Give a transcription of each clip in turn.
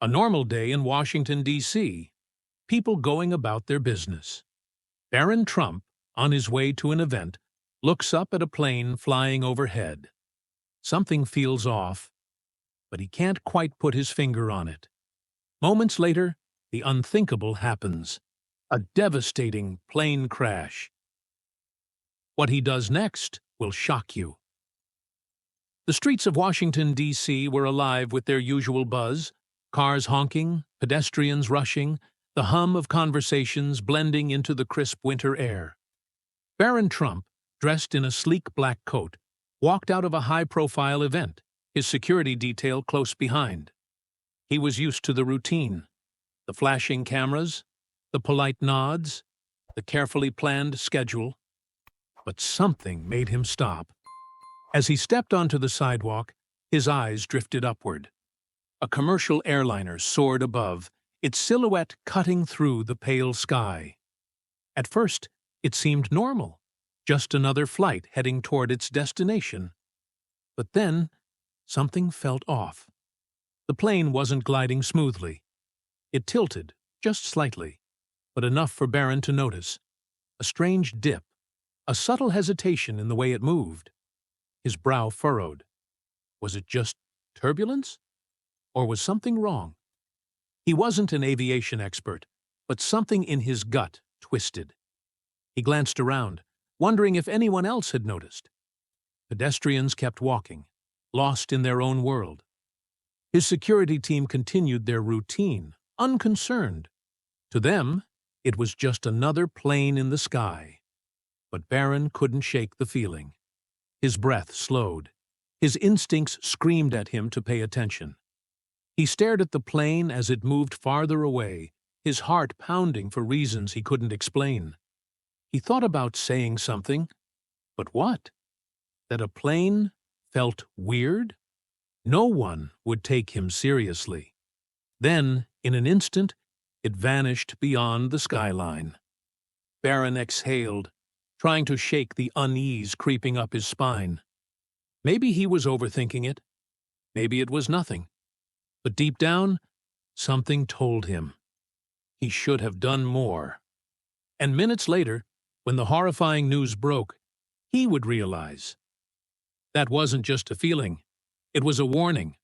A normal day in Washington, D.C. People going about their business. Barron Trump, on his way to an event, looks up at a plane flying overhead. Something feels off, but he can't quite put his finger on it. Moments later, the unthinkable happens. A devastating plane crash. What he does next will shock you. The streets of Washington, D.C. were alive with their usual buzz, cars honking, pedestrians rushing, the hum of conversations blending into the crisp winter air. Barron Trump, dressed in a sleek black coat, walked out of a high-profile event, his security detail close behind. He was used to the routine, the flashing cameras, the polite nods, the carefully planned schedule. But something made him stop. As he stepped onto the sidewalk, his eyes drifted upward. A commercial airliner soared above, its silhouette cutting through the pale sky. At first, it seemed normal, just another flight heading toward its destination. But then, something felt off. The plane wasn't gliding smoothly. It tilted, just slightly, but enough for Barron to notice. A strange dip, a subtle hesitation in the way it moved. His brow furrowed. Was it just turbulence? Or was something wrong? He wasn't an aviation expert, but something in his gut twisted. He glanced around, wondering if anyone else had noticed. Pedestrians kept walking, lost in their own world. His security team continued their routine, unconcerned. To them, it was just another plane in the sky. But Barron couldn't shake the feeling. His breath slowed. His instincts screamed at him to pay attention. He stared at the plane as it moved farther away, his heart pounding for reasons he couldn't explain. He thought about saying something, but what? That a plane felt weird? No one would take him seriously. Then, in an instant, it vanished beyond the skyline. Barron exhaled, trying to shake the unease creeping up his spine. Maybe he was overthinking it. Maybe it was nothing. But deep down, something told him he should have done more. And minutes later, when the horrifying news broke, he would realize. That wasn't just a feeling. It was a warning.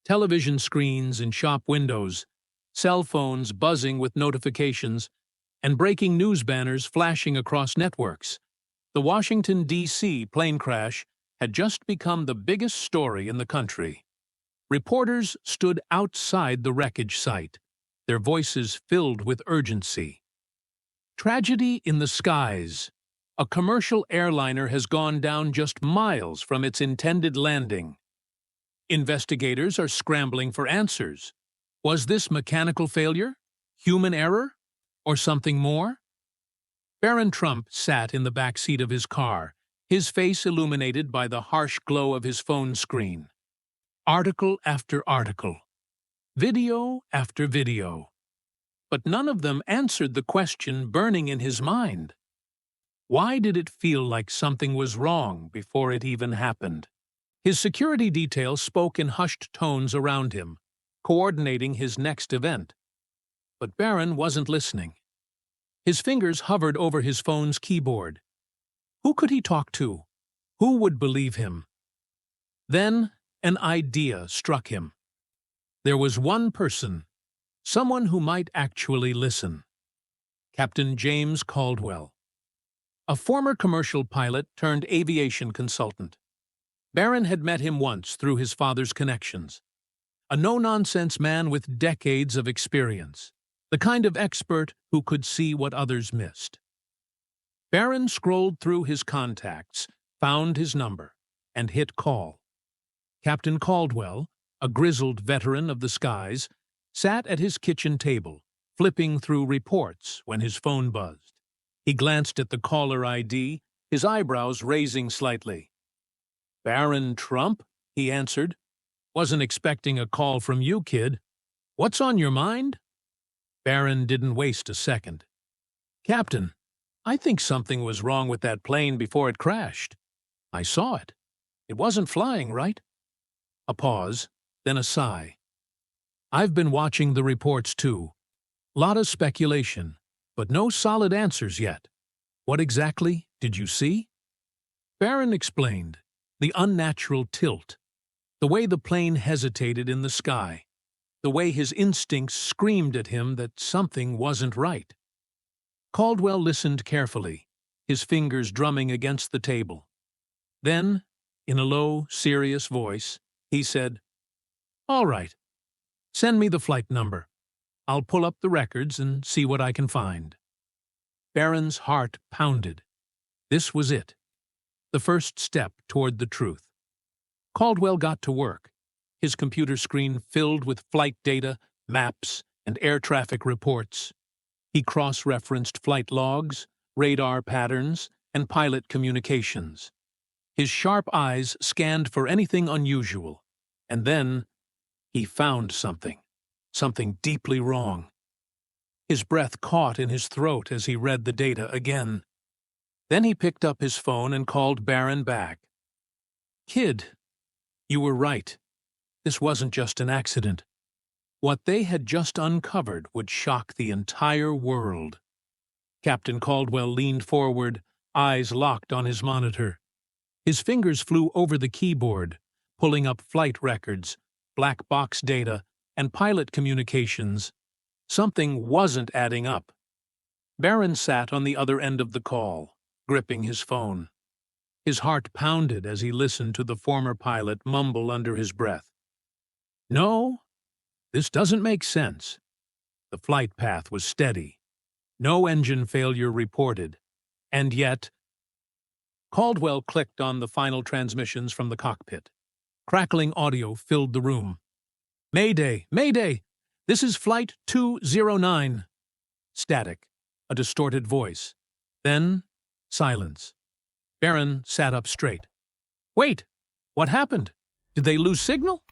Television screens in shop windows, cell phones buzzing with notifications, and breaking news banners flashing across networks. The Washington, D.C. plane crash had just become the biggest story in the country. Reporters stood outside the wreckage site, their voices filled with urgency. Tragedy in the skies. A commercial airliner has gone down just miles from its intended landing. Investigators are scrambling for answers. Was this mechanical failure, human error, or something more? Barron Trump sat in the back seat of his car, his face illuminated by the harsh glow of his phone screen. Article after article, video after video. But none of them answered the question burning in his mind. Why did it feel like something was wrong before it even happened? His security detail spoke in hushed tones around him, coordinating his next event. But Barron wasn't listening. His fingers hovered over his phone's keyboard. Who could he talk to? Who would believe him? Then an idea struck him. There was one person, someone who might actually listen. Captain James Caldwell, a former commercial pilot turned aviation consultant. Barron had met him once through his father's connections. A no-nonsense man with decades of experience, the kind of expert who could see what others missed. Barron scrolled through his contacts, found his number, and hit call. Captain Caldwell, a grizzled veteran of the skies, sat at his kitchen table, flipping through reports when his phone buzzed. He glanced at the caller ID, his eyebrows raising slightly. "Barron Trump?" he answered. "Wasn't expecting a call from you, kid. What's on your mind?" Barron didn't waste a second. "Captain, I think something was wrong with that plane before it crashed. I saw it. It wasn't flying, right?" A pause, then a sigh. I've been watching the reports too. Lot of speculation, but no solid answers yet. What exactly did you see? Barron explained. The unnatural tilt. The way the plane hesitated in the sky. The way his instincts screamed at him that something wasn't right. Caldwell listened carefully, his fingers drumming against the table. Then, in a low, serious voice, he said, "All right. Send me the flight number. I'll pull up the records and see what I can find." Barron's heart pounded. This was it. The first step toward the truth. Caldwell got to work, his computer screen filled with flight data, maps, and air traffic reports. He cross-referenced flight logs, radar patterns, and pilot communications. His sharp eyes scanned for anything unusual, and then he found something deeply wrong. His breath caught in his throat as he read the data again. Then he picked up his phone and called Barron back. "Kid, you were right. This wasn't just an accident. What they had just uncovered would shock the entire world." Captain Caldwell leaned forward, eyes locked on his monitor. His fingers flew over the keyboard, pulling up flight records, black box data, and pilot communications. Something wasn't adding up. Barron sat on the other end of the call, gripping his phone. His heart pounded as he listened to the former pilot mumble under his breath. "No, this doesn't make sense." The flight path was steady. No engine failure reported. And yet, Caldwell clicked on the final transmissions from the cockpit. Crackling audio filled the room. "Mayday! Mayday! This is Flight 209. Static. A distorted voice. Then, silence. Barron sat up straight. "Wait! What happened? Did they lose signal?"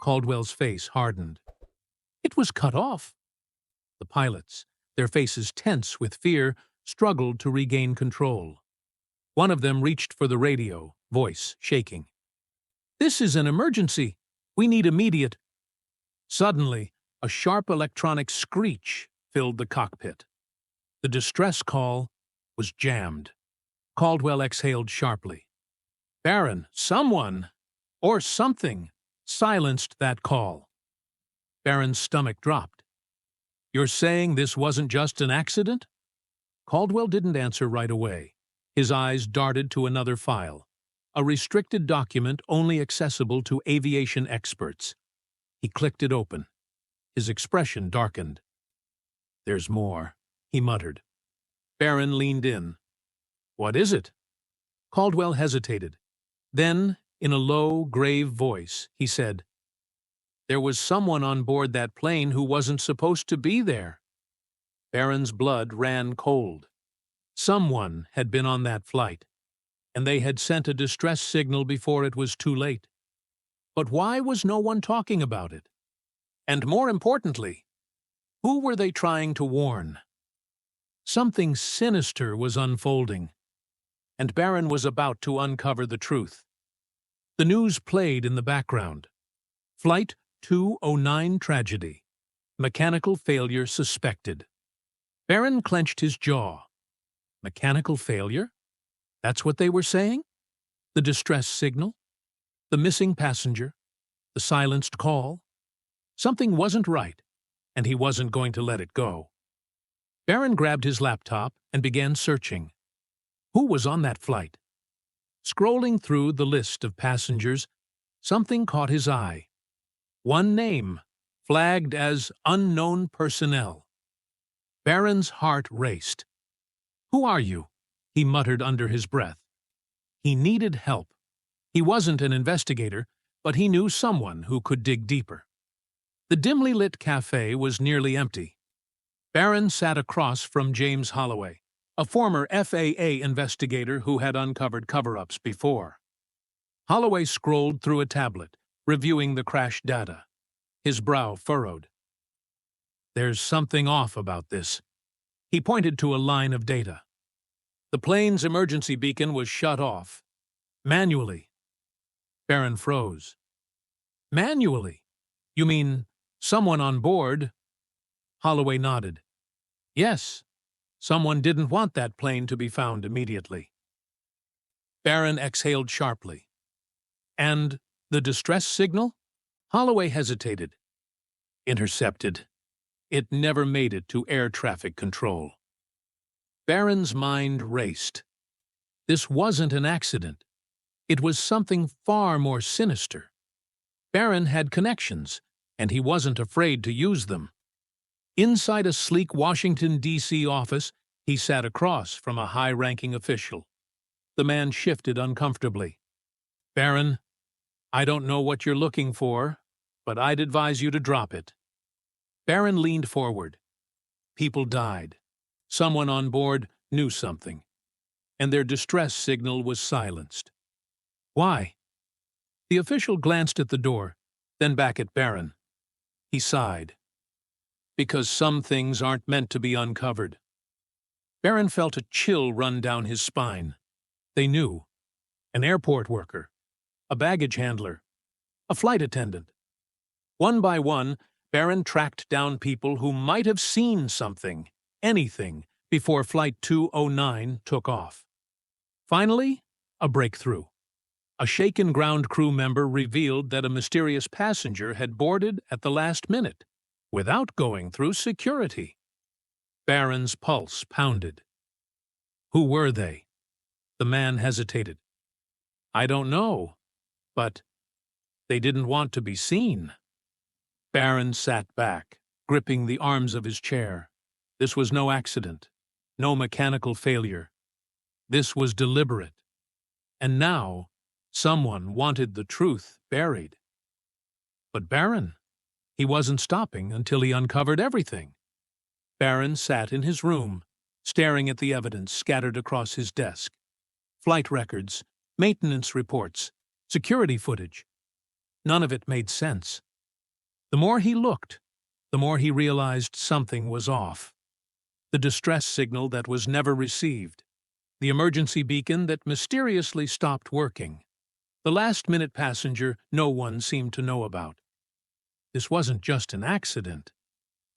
Caldwell's face hardened. It was cut off. The pilots, their faces tense with fear, struggled to regain control. One of them reached for the radio, voice shaking. "This is an emergency. We need immediate—" Suddenly, a sharp electronic screech filled the cockpit. The distress call was jammed. Caldwell exhaled sharply. Barron, someone, or something, silenced that call. Barron's stomach dropped. "You're saying this wasn't just an accident?" Caldwell didn't answer right away. His eyes darted to another file, a restricted document only accessible to aviation experts. He clicked it open. His expression darkened. "There's more," he muttered. Barron leaned in. "What is it?" Caldwell hesitated. Then, in a low, grave voice, he said, "There was someone on board that plane who wasn't supposed to be there." Barron's blood ran cold. Someone had been on that flight, and they had sent a distress signal before it was too late. But why was no one talking about it? And more importantly, who were they trying to warn? Something sinister was unfolding, and Barron was about to uncover the truth. The news played in the background. Flight 209 tragedy. Mechanical failure suspected. Barron clenched his jaw. Mechanical failure? That's what they were saying? The distress signal? The missing passenger? The silenced call? Something wasn't right, and he wasn't going to let it go. Barron grabbed his laptop and began searching. Who was on that flight? Scrolling through the list of passengers, something caught his eye. One name, flagged as unknown personnel. Barron's heart raced. "Who are you?" he muttered under his breath. He needed help. He wasn't an investigator, but he knew someone who could dig deeper. The dimly lit cafe was nearly empty. Barron sat across from James Holloway, a former FAA investigator who had uncovered cover-ups before. Holloway scrolled through a tablet, reviewing the crash data. His brow furrowed. "There's something off about this." He pointed to a line of data. The plane's emergency beacon was shut off. Manually. Barron froze. "Manually? You mean Someone on board? Holloway nodded. Yes, someone didn't want that plane to be found immediately. Barron exhaled sharply. And the distress signal? Holloway hesitated. Intercepted. It never made it to air traffic control. Barron's mind raced. This wasn't an accident. It was something far more sinister. Barron had connections, and he wasn't afraid to use them. Inside a sleek Washington, D.C. office, he sat across from a high-ranking official. The man shifted uncomfortably. Barron, I don't know what you're looking for, but I'd advise you to drop it. Barron leaned forward. People died. Someone on board knew something, and their distress signal was silenced. Why? The official glanced at the door, then back at Barron. He sighed. Because some things aren't meant to be uncovered. Barron felt a chill run down his spine. They knew. An airport worker, a baggage handler, a flight attendant. One by one, Barron tracked down people who might have seen something, anything, before Flight 209 took off. Finally, a breakthrough. A shaken ground crew member revealed that a mysterious passenger had boarded at the last minute, without going through security. Barron's pulse pounded. Who were they? The man hesitated. I don't know, but they didn't want to be seen. Barron sat back, gripping the arms of his chair. This was no accident, no mechanical failure. This was deliberate. And now, someone wanted the truth buried. But Barron, he wasn't stopping until he uncovered everything. Barron sat in his room, staring at the evidence scattered across his desk. Flight records, maintenance reports, security footage. None of it made sense. The more he looked, the more he realized something was off. The distress signal that was never received. The emergency beacon that mysteriously stopped working. The last-minute passenger no one seemed to know about. This wasn't just an accident.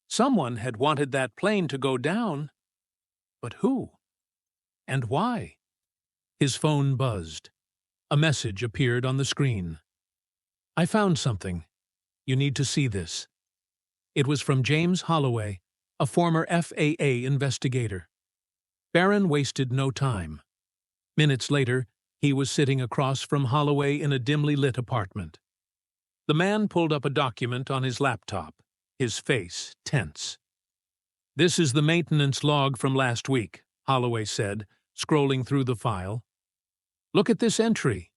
Someone had wanted that plane to go down. But who? And why? His phone buzzed. A message appeared on the screen. I found something. You need to see this. It was from James Holloway, a former FAA investigator. Barron wasted no time. Minutes later, he was sitting across from Holloway in a dimly lit apartment. The man pulled up a document on his laptop, his face tense. This is the maintenance log from last week, Holloway said, scrolling through the file. Look at this entry.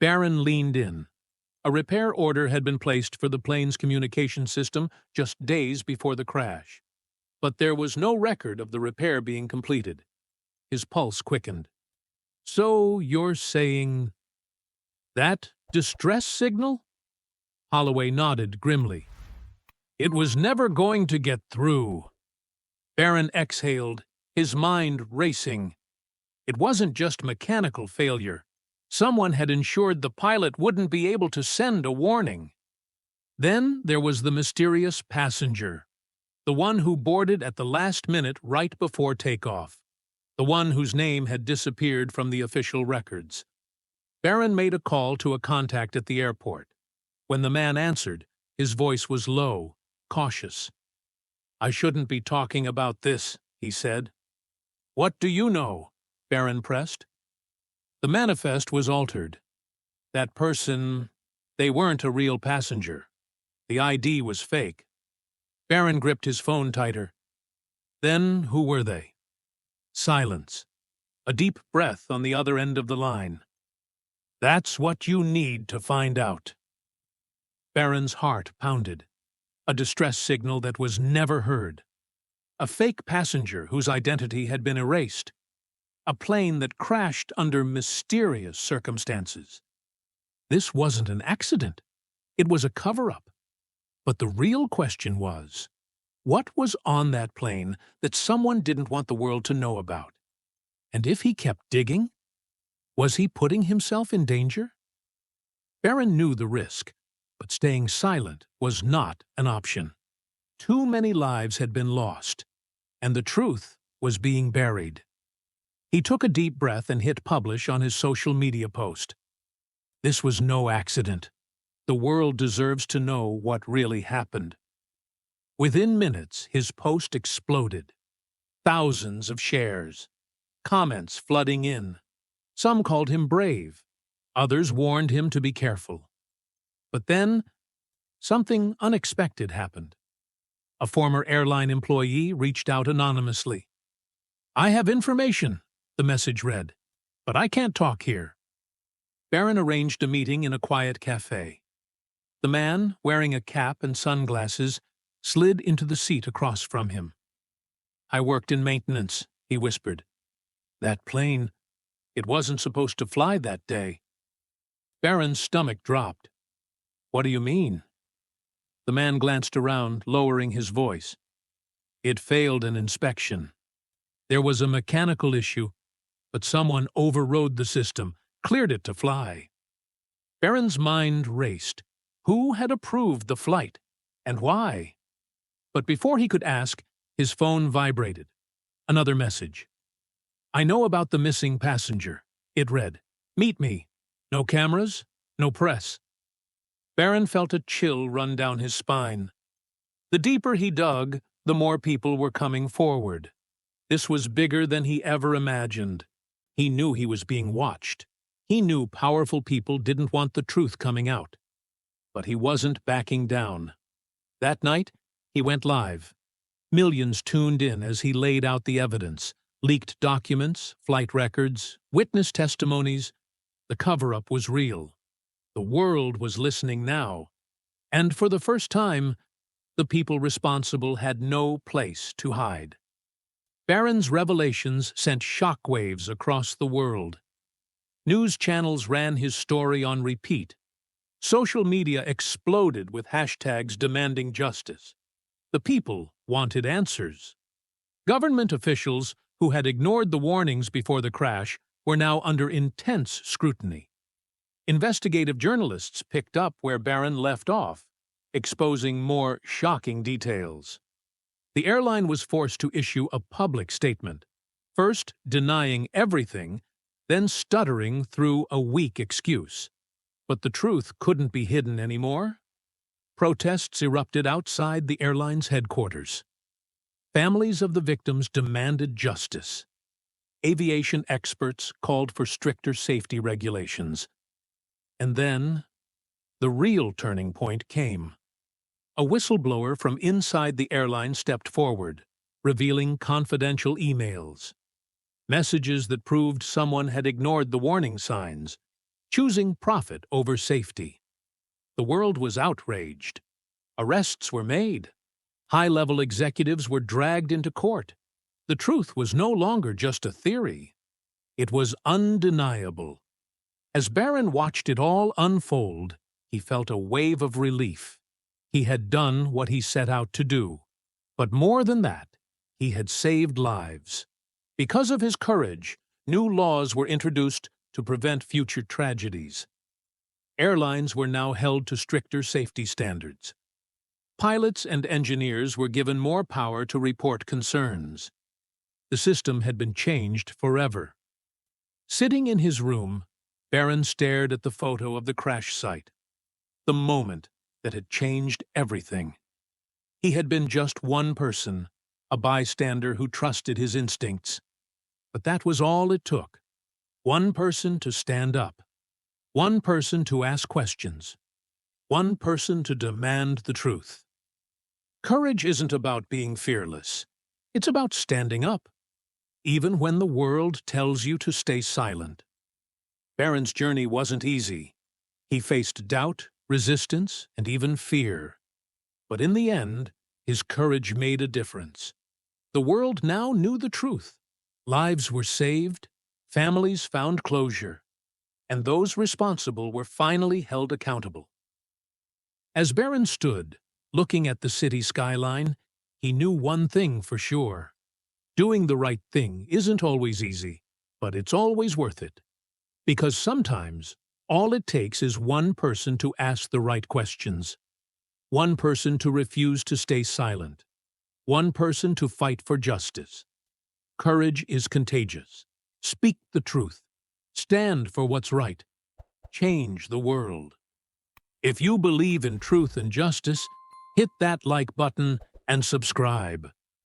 Barron leaned in. A repair order had been placed for the plane's communication system just days before the crash. But there was no record of the repair being completed. His pulse quickened. So you're saying that distress signal? Holloway nodded grimly. It was never going to get through. Barron exhaled, his mind racing. It wasn't just mechanical failure. Someone had ensured the pilot wouldn't be able to send a warning. Then there was the mysterious passenger, the one who boarded at the last minute right before takeoff, the one whose name had disappeared from the official records. Barron made a call to a contact at the airport. When the man answered, his voice was low, cautious. I shouldn't be talking about this, he said. What do you know? Barron pressed. The manifest was altered. That person, they weren't a real passenger. The ID was fake. Barron gripped his phone tighter. Then who were they? Silence. A deep breath on the other end of the line. That's what you need to find out. Barron's heart pounded. A distress signal that was never heard. A fake passenger whose identity had been erased. A plane that crashed under mysterious circumstances. This wasn't an accident. It was a cover-up. But the real question was, what was on that plane that someone didn't want the world to know about? And if he kept digging, was he putting himself in danger? Barron knew the risk, But staying silent was not an option. Too many lives had been lost, and the truth was being buried. He took a deep breath and hit publish on his social media post. This was no accident. The world deserves to know what really happened. Within minutes, his post exploded. Thousands of shares, comments flooding in. Some called him brave. Others warned him to be careful. But then, something unexpected happened. A former airline employee reached out anonymously. "I have information," the message read, "but I can't talk here." Barron arranged a meeting in a quiet cafe. The man, wearing a cap and sunglasses, slid into the seat across from him. "I worked in maintenance," he whispered. "That plane, it wasn't supposed to fly that day." Barron's stomach dropped. "What do you mean?" The man glanced around, lowering his voice. "It failed an inspection. There was a mechanical issue, but someone overrode the system, cleared it to fly." Barron's mind raced. Who had approved the flight, and why? But before he could ask, his phone vibrated. Another message. "I know about the missing passenger," it read. "Meet me. No cameras, no press." Barron felt a chill run down his spine. The deeper he dug, the more people were coming forward. This was bigger than he ever imagined. He knew he was being watched. He knew powerful people didn't want the truth coming out. But he wasn't backing down. That night, he went live. Millions tuned in as he laid out the evidence, leaked documents, flight records, witness testimonies. The cover-up was real. The world was listening now. And for the first time, the people responsible had no place to hide. Barron's revelations sent shockwaves across the world. News channels ran his story on repeat. Social media exploded with hashtags demanding justice. The people wanted answers. Government officials who had ignored the warnings before the crash were now under intense scrutiny. Investigative journalists picked up where Barron left off, exposing more shocking details. The airline was forced to issue a public statement, first denying everything, then stuttering through a weak excuse. But the truth couldn't be hidden anymore. Protests erupted outside the airline's headquarters. Families of the victims demanded justice. Aviation experts called for stricter safety regulations. And then, the real turning point came. A whistleblower from inside the airline stepped forward, revealing confidential emails. Messages that proved someone had ignored the warning signs, choosing profit over safety. The world was outraged. Arrests were made. High-level executives were dragged into court. The truth was no longer just a theory. It was undeniable. As Barron watched it all unfold, he felt a wave of relief. He had done what he set out to do. But more than that, he had saved lives. Because of his courage, new laws were introduced to prevent future tragedies. Airlines were now held to stricter safety standards. Pilots and engineers were given more power to report concerns. The system had been changed forever. Sitting in his room, Barron stared at the photo of the crash site. The moment that had changed everything. He had been just one person, a bystander who trusted his instincts. But that was all it took. One person to stand up. One person to ask questions. One person to demand the truth. Courage isn't about being fearless. It's about standing up, even when the world tells you to stay silent. Barron's journey wasn't easy. He faced doubt, resistance, and even fear. But in the end, his courage made a difference. The world now knew the truth. Lives were saved, families found closure, and those responsible were finally held accountable. As Barron stood, looking at the city skyline, he knew one thing for sure. Doing the right thing isn't always easy, but it's always worth it. Because sometimes, All it takes is one person to ask the right questions, one person to refuse to stay silent, one person to fight for justice. Courage is contagious. Speak the truth. Stand for what's right. Change the world. If you believe in truth and justice, hit that like button and subscribe.